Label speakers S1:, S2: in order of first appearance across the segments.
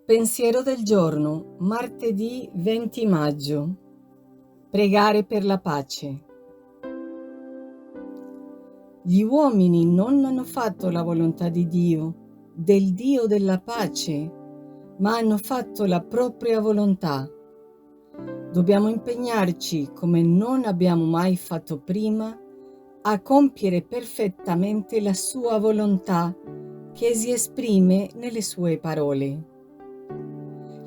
S1: Pensiero del giorno, martedì 20 maggio. Pregare per la pace. Gli uomini non hanno fatto la volontà di Dio, del Dio della pace, ma hanno fatto la propria volontà. Dobbiamo impegnarci, come non abbiamo mai fatto prima, a compiere perfettamente la sua volontà che si esprime nelle sue parole.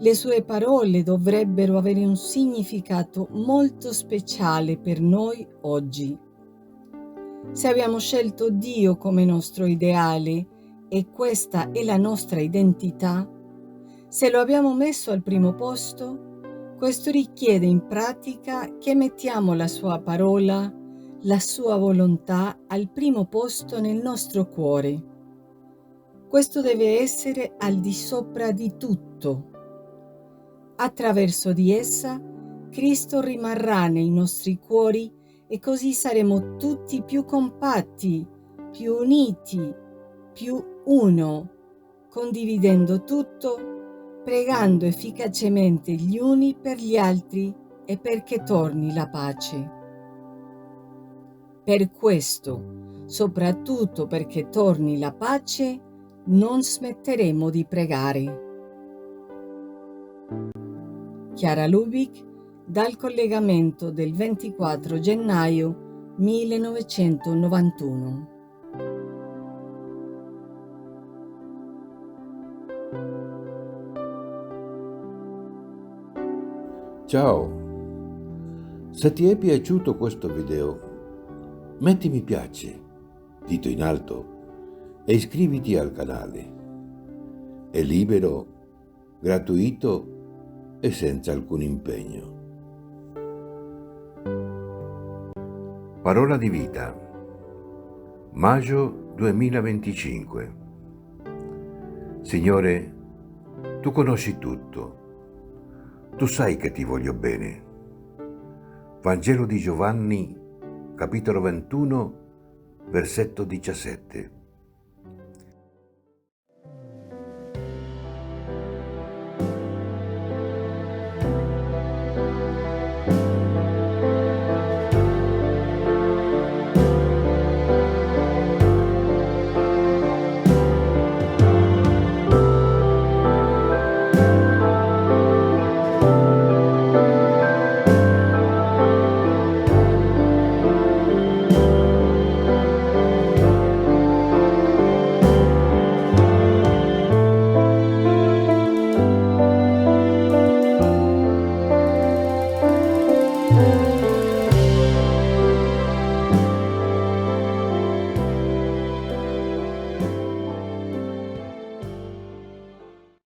S1: Le sue parole dovrebbero avere un significato molto speciale per noi oggi. Se abbiamo scelto Dio come nostro ideale e questa è la nostra identità, se lo abbiamo messo al primo posto, questo richiede in pratica che mettiamo la sua parola, la sua volontà al primo posto nel nostro cuore. Questo deve essere al di sopra di tutto. Attraverso di essa, Cristo rimarrà nei nostri cuori e così saremo tutti più compatti, più uniti, più uno, condividendo tutto, pregando efficacemente gli uni per gli altri e perché torni la pace. Per questo, soprattutto perché torni la pace, non smetteremo di pregare. Chiara Lubich, dal collegamento del 24 gennaio 1991.
S2: Ciao, se ti è piaciuto questo video, metti mi piace, dito in alto, e iscriviti al canale. È libero, gratuito e senza alcun impegno. Parola di vita, maggio 2025. Signore, tu conosci tutto. Tu sai che ti voglio bene. Vangelo di Giovanni, capitolo 21, versetto 17.